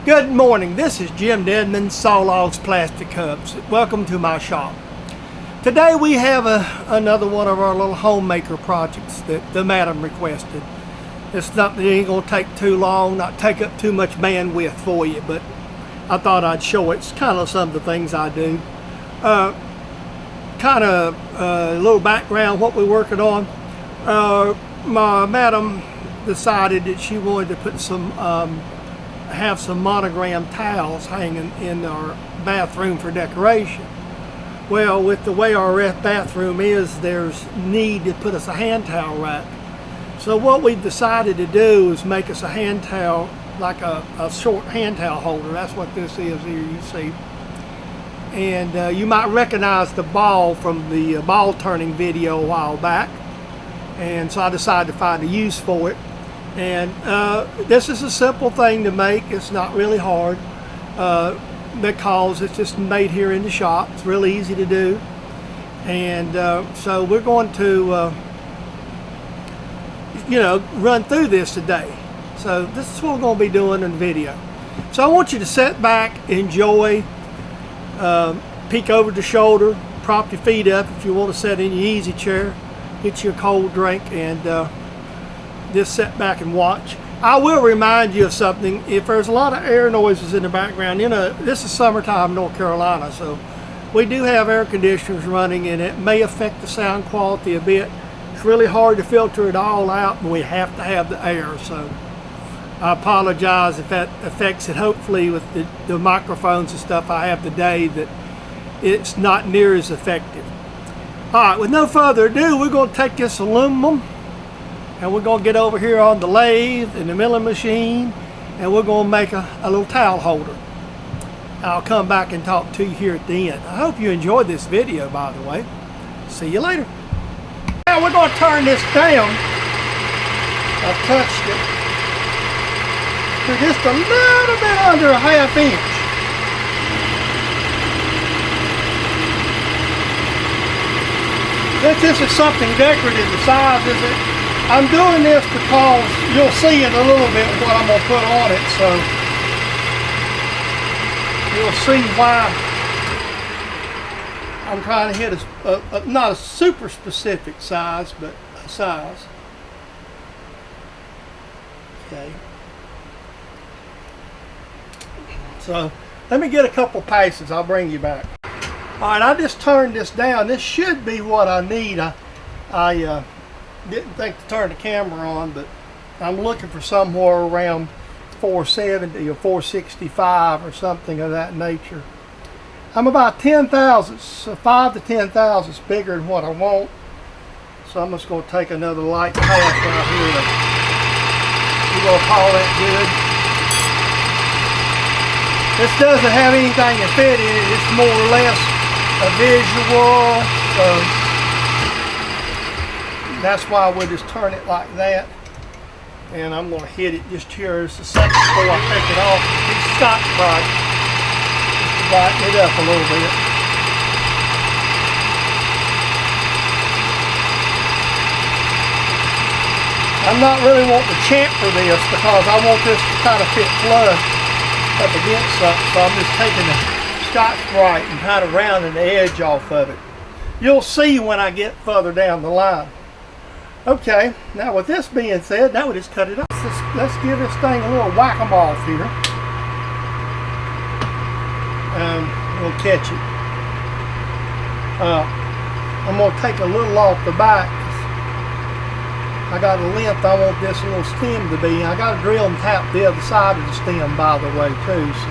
Good morning, this is Jim Dedman, Sawlogs Plastic Cups. Welcome to my shop. Today we have another one of our little homemaker projects that the madam requested. It's something that ain't gonna take too long, not take up too much bandwidth for you, but I thought I'd show it. It's kind of some of the things I do. Kind of a little background, what we're working on. My madam decided that she wanted to put some have some monogram towels hanging in our bathroom for decoration. Well, with the way our bathroom is, there's need to put us a hand towel rack. So what we decided to do is make us a hand towel, like a short hand towel holder. That's what this is here, you see. And you might recognize the ball from the ball turning video a while back. And so I decided to find a use for it. And this is a simple thing to make. It's not really hard because it's just made here in the shop. It's really easy to do. And so we're going to, run through this today. So this is what we're going to be doing in the video. So I want you to sit back, enjoy, peek over the shoulder, prop your feet up if you want to sit in your easy chair, get you a cold drink, and just sit back and watch. I will remind you of something. If there's a lot of air noises in the background, this is summertime in North Carolina, so we do have air conditioners running, and it may affect the sound quality a bit. It's really hard to filter it all out, and we have to have the air, so I apologize if that affects it. Hopefully with the microphones and stuff I have today, that it's not near as effective. All right, with no further ado, we're going to take this aluminum and we're going to get over here on the lathe and the milling machine, and we're going to make a little towel holder. I'll come back and talk to you here at the end. I hope you enjoyed this video, by the way. See you later. Now we're going to turn this down. I've touched it to just a little bit under a ½ inch. Since this is something decorative, the size is it. I'm doing this because you'll see in a little bit what I'm going to put on it, so you'll see why I'm trying to hit not a super specific size, but a size. Okay. So let me get a couple passes. I'll bring you back. All right, I just turned this down. This should be what I need. I didn't think to turn the camera on, but I'm looking for somewhere around 470 or 465 or something of that nature. I'm about 10 thousandths, so 5 to 10 thousandths bigger than what I want. So I'm just going to take another light pass right here. We're going to call that good. This doesn't have anything to fit in it. It's more or less a visual. So that's why we'll just turn it like that. And I'm going to hit it just here just a second before I take it off. It's Scotch-Brite. Just to brighten it up a little bit. I'm not really wanting to chamfer this because I want this to kind of fit flush up against something. So I'm just taking the Scotch-Brite and kind of rounding the edge off of it. You'll see when I get further down the line. Okay, now with this being said, now we just cut it off. Let's give this thing a little whack-a-mole here. We'll catch it. I'm going to take a little off the back. I got a length I want this little stem to be. I got to drill and tap the other side of the stem, by the way, too. So.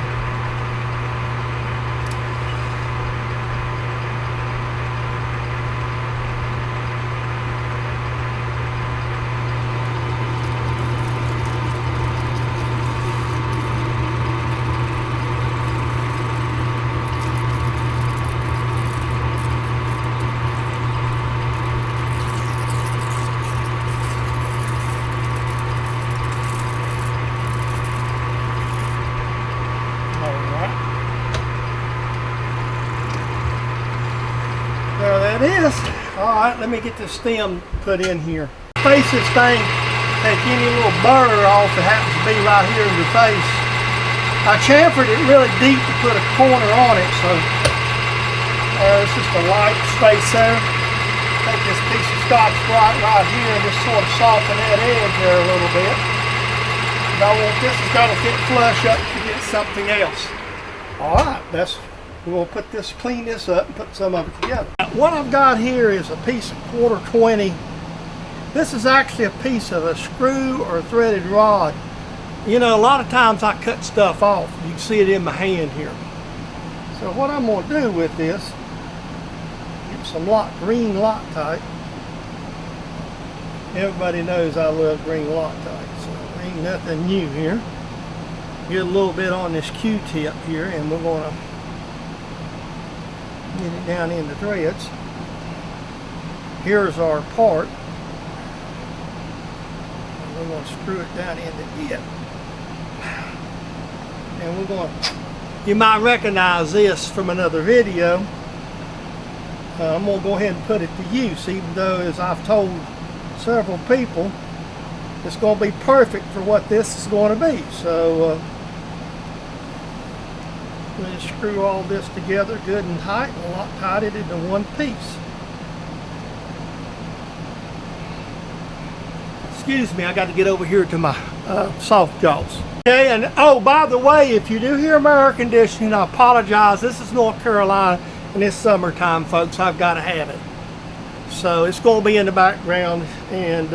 There that is. Alright, let me get the stem put in here. Face this thing, take any little burr off that happens to be right here in your face. I chamfered it really deep to put a corner on it, so it's just a light space there. Take this piece of Scotch-Brite right here and just sort of soften that edge there a little bit. And I want this has got to fit flush up to get something else. All right, we'll put this, clean this up and put some of it together. What I've got here is a piece of 1/4 20. This is actually a piece of a screw or a threaded rod. You know, a lot of times I cut stuff off. You can see it in my hand here. So what I'm going to do with this, get some green Loctite. Everybody knows I love green Loctite, so ain't nothing new here. Get a little bit on this Q-tip here, and we're going to get it down in the threads. Here's our part. And we're going to screw it down into it. And we're going to, you might recognize this from another video. I'm going to go ahead and put it to use, even though, as I've told several people, it's going to be perfect for what this is going to be. So we'll screw all this together good and tight and Loctite it into one piece. Excuse me, I got to get over here to my soft jaws. Okay, and oh, by the way, if you do hear my air conditioning, I apologize. This is North Carolina, and it's summertime, folks. I've got to have it. So it's going to be in the background, and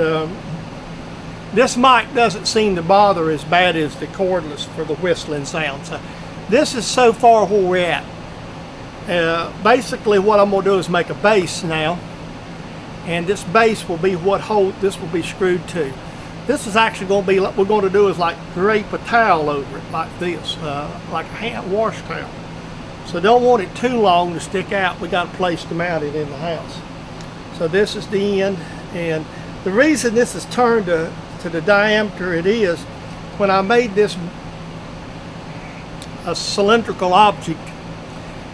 this mic doesn't seem to bother as bad as the cordless for the whistling sound. So this is so far where we're at. Basically, what I'm going to do is make a base now, and this base will be what this will be screwed to. This is actually going to be, what we're going to do is like drape a towel over it like this, like a hand wash towel. So don't want it too long to stick out. We got a place to mount it in the house. So this is the end, and the reason this is turned to the diameter it is, when I made this a cylindrical object,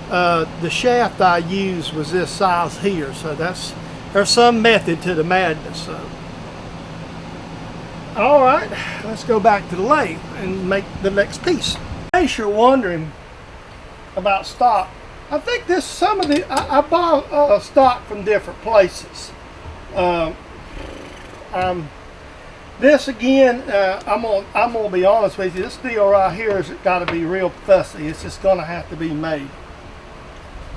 the shaft I used was this size here. So there's some method to the madness. So. All right, let's go back to the lathe and make the next piece. In case you're wondering about stock, I think I bought stock from different places. This again, I'm gonna be honest with you. This deal right here has got to be real fussy. It's just gonna have to be made.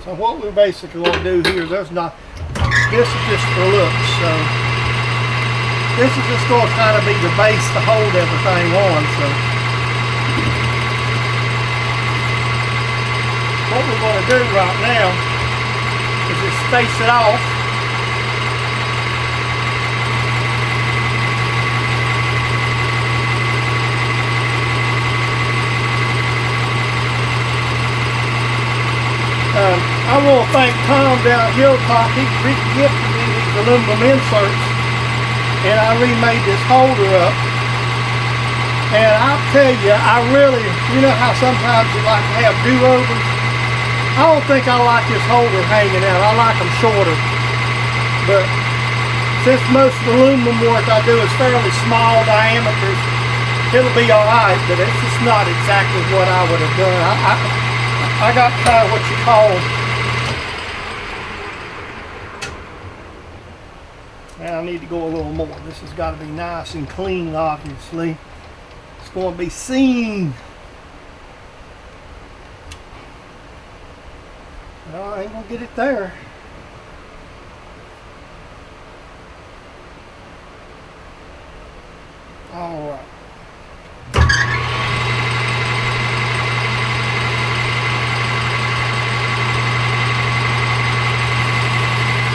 So what we're basically gonna do here, this is just for looks. So. This is just going to kind of be the base to hold everything on. So what we're going to do right now is just space it off. I want to thank Tom down at Hilltop. He gifted me these aluminum inserts. And I remade this holder up, and I'll tell you, I really, you know how sometimes you like to have do-overs? I don't think I like this holder hanging out. I like them shorter. But since most of the aluminum work I do is fairly small diameters, it'll be alright, but it's just not exactly what I would have done. I got kind of what you call, and I need to go a little more. This has got to be nice and clean, obviously. It's going to be seen. No, I ain't going to get it there. All right.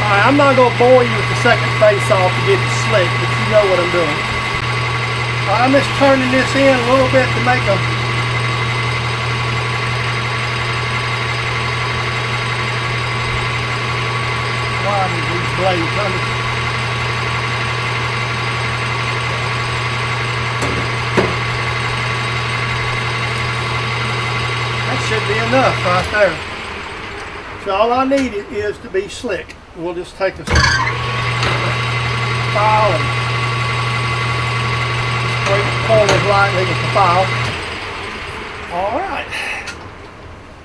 Alright, I'm not going to bore you with the second face off to get it slick, but you know what I'm doing. I'm just turning this in a little bit to make a... Why do these blades under? That should be enough right there. So all I need is to be slick. We'll just take a file and just break the corners lightly with the file. All right.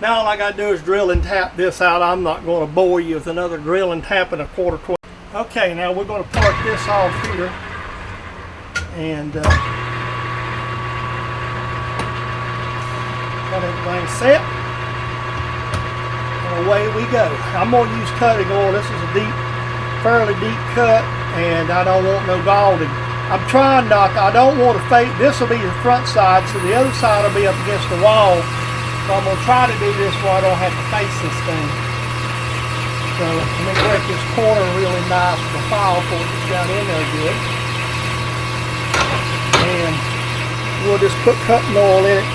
Now all I got to do is drill and tap this out. I'm not going to bore you with another drill and tap in a 1/4 20. Okay, now we're going to park this off here. And got everything set. And away we go. I'm going to use cutting oil. This is a fairly deep cut, and I don't want no galding. I'm trying not to, I don't want to face, this will be the front side, so the other side will be up against the wall. So I'm going to try to do this where I don't have to face this thing. So I'm going to break this corner really nice with the file before it gets down in there good. And we'll just put cutting oil in it.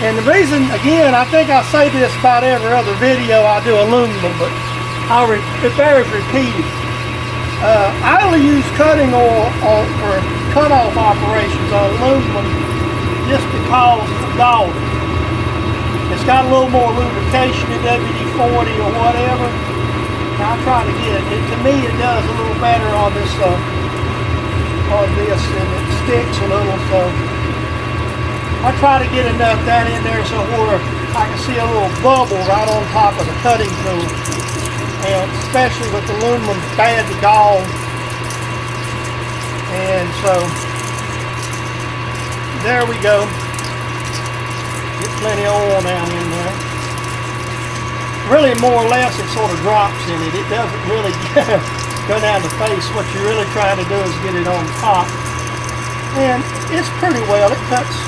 And the reason, again, I think I say this about every other video I do aluminum, but it bears repeating. I only use cutting oil for cut-off operations on aluminum just because of galding. It's got a little more lubrication than WD-40 or whatever. And I try to get it. To me, it does a little better on this, and it sticks a little. So I try to get enough that in there so where I can see a little bubble right on top of the cutting tool. And especially with aluminum, it's bad to gall. And so, there we go. Get plenty of oil down in there. Really, more or less, it sort of drops in it. It doesn't really go down the face. What you're really trying to do is get it on top. And it's pretty well. It cuts.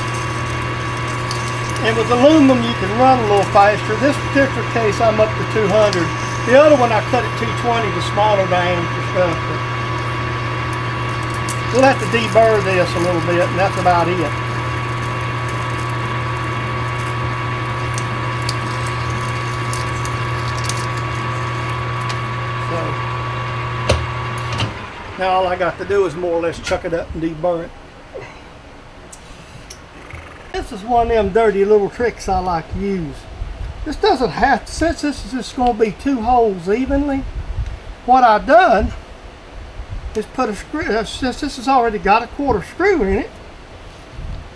And with aluminum, you can run a little faster. This particular case, I'm up to 200. The other one I cut at 220, the smaller diameter stuff. But we'll have to deburr this a little bit, and that's about it. So now all I got to do is more or less chuck it up and deburr it. This is one of them dirty little tricks I like to use. This doesn't have to, since this is just going to be 2 holes evenly, what I've done is put a screw, since this has already got a 1/4 screw in it,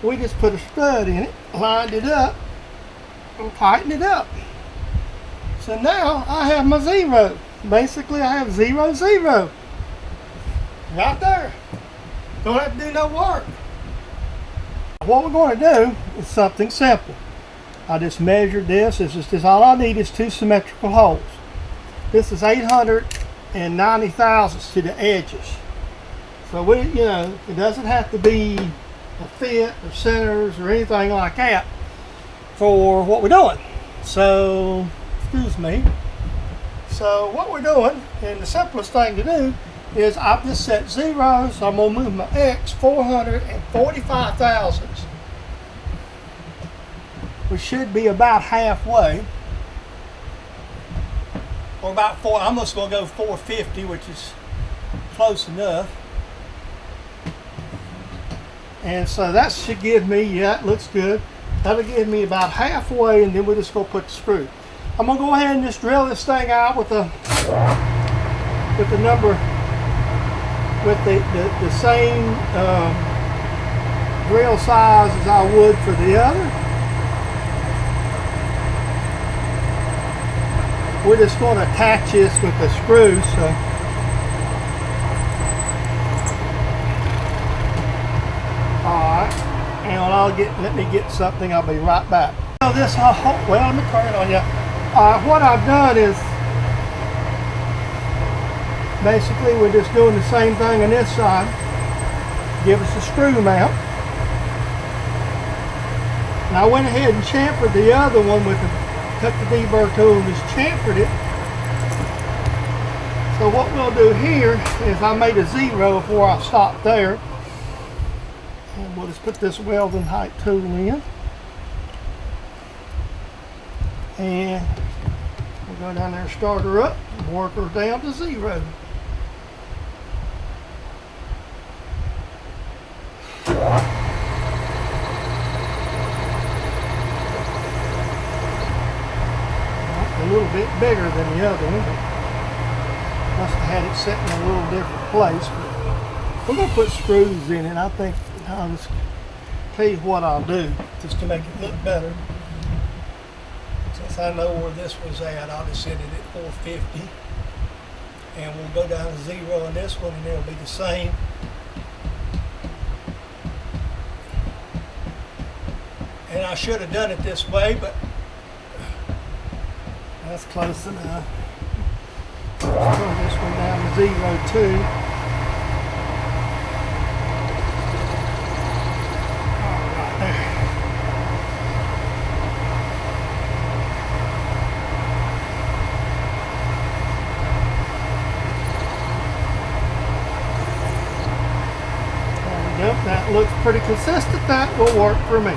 we just put a stud in it, lined it up, and tightened it up. So now I have my 0. Basically I have 0, 0. Right there. Don't have to do no work. What we're going to do is something simple. I just measured this. This is all I need is 2 symmetrical holes. This is 890 thousandths to the edges. So it doesn't have to be a fit or centers or anything like that for what we're doing. So, excuse me. So what we're doing, and the simplest thing to do is I've just set 0, so I'm going to move my X 445 thousandths. We should be about halfway, or about 4. I'm just going to go 450, which is close enough. And so that should give me, yeah, it looks good. That'll give me about halfway, and then we're just going to put the screw. I'm going to go ahead and just drill this thing out with the number, with the same drill size as I would for the other. We're just going to attach this with the screw, so alright, and let me get something, I'll be right back. So this, well, let me turn it on you. What I've done is basically we're just doing the same thing on this side. Give us a screw mount. And I went ahead and chamfered the other one with took the deburr tool and just chamfered it. So what we'll do here is I made a 0 before I stopped there. And we'll just put this welding height tool in. And we'll go down there and start her up and work her down to 0. A little bit bigger than the other one, but must have had it set in a little different place. But we're going to put screws in it. I think I'll just tell you what I'll do just to make it look better. since I know where this was at, I'll just set it at 450. And we'll go down to 0 on this one, and it'll be the same. And I should have done it this way, but that's close enough. Let's turn this one down to 0 too. All right, there. Yep, that looks pretty consistent. That will work for me.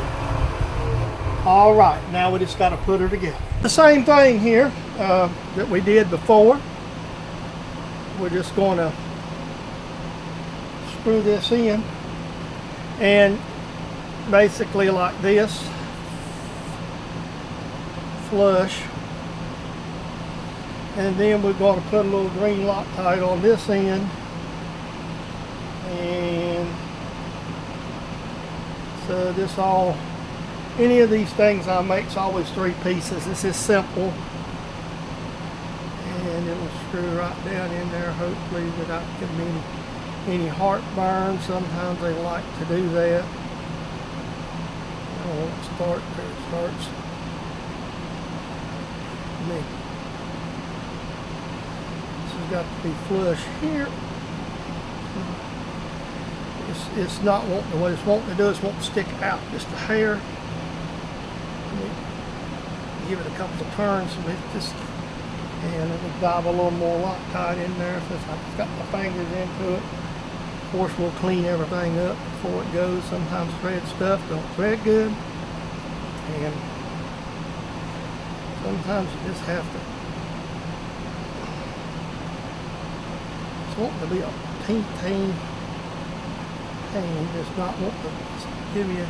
All right, now we just got to put her together. The same thing here that we did before. We're just going to screw this in, and basically like this, flush. And then we're going to put a little green Loctite on this end, and so this all, any of these things I make is always 3 pieces. This is simple, and it'll screw right down in there, hopefully without giving any heartburn. Sometimes they like to do that. I won't start there. It starts. This has got to be flush here. It's not wanting, what it's wanting to do is want to stick out just a hair. Give it a couple of turns and it'll dive a little more Loctite in there since I've got my fingers into it. Of course, we'll clean everything up before it goes. Sometimes thread stuff don't thread good, and sometimes you just have to. It's wanting to be a teeny pain, just not want to give you.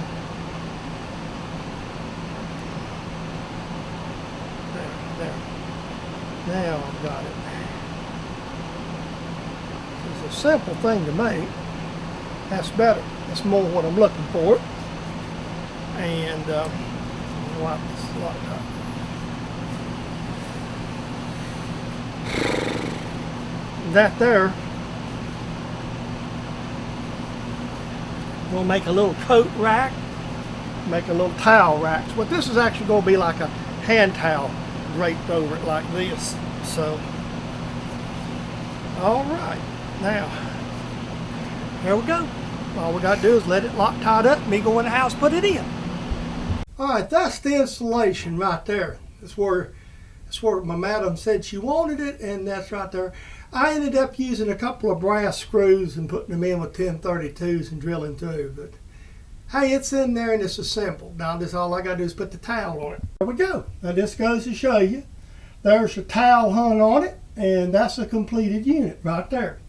There. Now I've got it. It's a simple thing to make. That's better. That's more what I'm looking for. And wipe this Loctite. That there. We'll make a little coat rack. Make a little towel rack. What this is actually going to be like a hand towel draped over it like this. So, all right, now there we go. All we got to do is let it Loctite up, me go in the house, put it in. All right, that's the installation right there. That's where my madam said she wanted it, and that's right there. I ended up using a couple of brass screws and putting them in with 1032s and drilling through, but hey, it's in there and it's a simple. Now this, all I got to do is put the towel on it. There we go. Now this goes to show you. There's a towel hung on it, and that's a completed unit right there.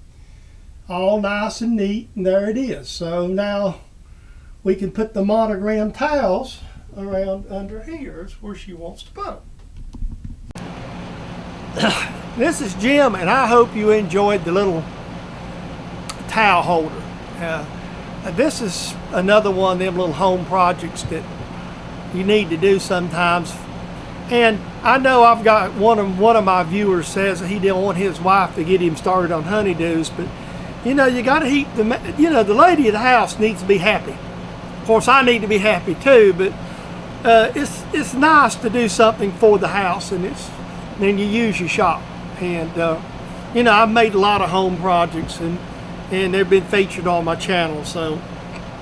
All nice and neat, and there it is. So now we can put the monogram towels around under here is where she wants to put them. This is Jim, and I hope you enjoyed the little towel holder. This is another one of them little home projects that you need to do sometimes. And I know I've got one of my viewers says that he didn't want his wife to get him started on honeydews, but you know, you got to keep the lady of the house needs to be happy. Of course, I need to be happy too, but it's nice to do something for the house, and then you use your shop. And you know, I've made a lot of home projects, and they've been featured on my channel, so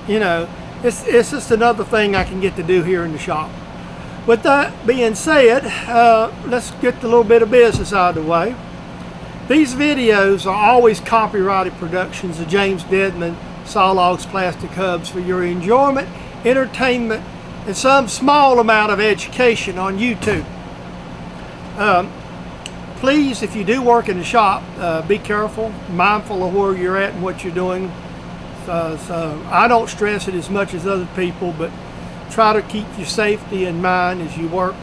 you know, it's just another thing I can get to do here in the shop. With that being said, let's get the little bit of business out of the way. These videos are always copyrighted productions of James Dedman, Sawlogs Plastic Hubs, for your enjoyment, entertainment, and some small amount of education on YouTube. Please, if you do work in the shop, be careful, mindful of where you're at and what you're doing. So I don't stress it as much as other people, but try to keep your safety in mind as you work.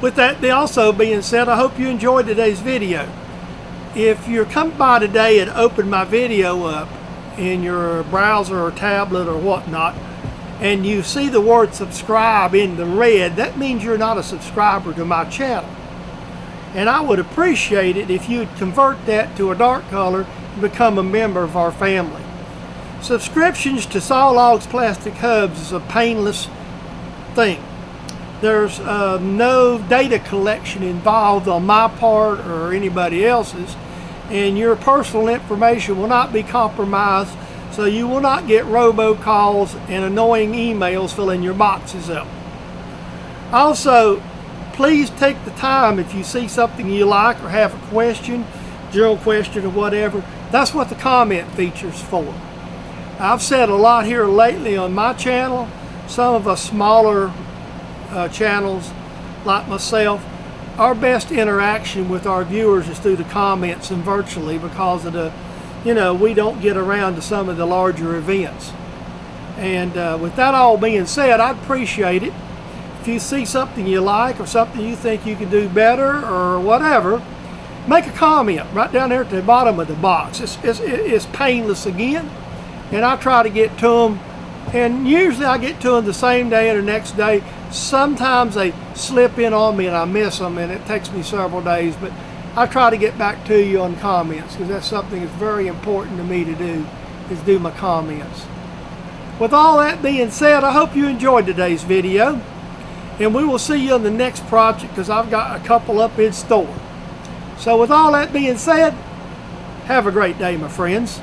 With that also being said, I hope you enjoyed today's video. If you're coming by today and open my video up in your browser or tablet or whatnot, and you see the word subscribe in the red, that means you're not a subscriber to my channel. And I would appreciate it if you'd convert that to a dark color and become a member of our family. Subscriptions to Sawlogs Plastic Hubs is a painless thing. There's no data collection involved on my part or anybody else's, and your personal information will not be compromised, so you will not get robocalls and annoying emails filling your boxes up. Also, please take the time, if you see something you like or have a question, general question or whatever, that's what the comment feature's for. I've said a lot here lately on my channel. Some of us smaller channels like myself, our best interaction with our viewers is through the comments and virtually, because of the, we don't get around to some of the larger events. And with that all being said, I'd appreciate it if you see something you like or something you think you can do better or whatever, make a comment right down there at the bottom of the box. It's painless again, and I try to get to them, and usually I get to them the same day or the next day. Sometimes they slip in on me and I miss them, and it takes me several days, but I try to get back to you on comments, because that's something that's very important to me to do, is do my comments. With all that being said, I hope you enjoyed today's video, and we will see you on the next project, because I've got a couple up in store. So with all that being said, have a great day, my friends.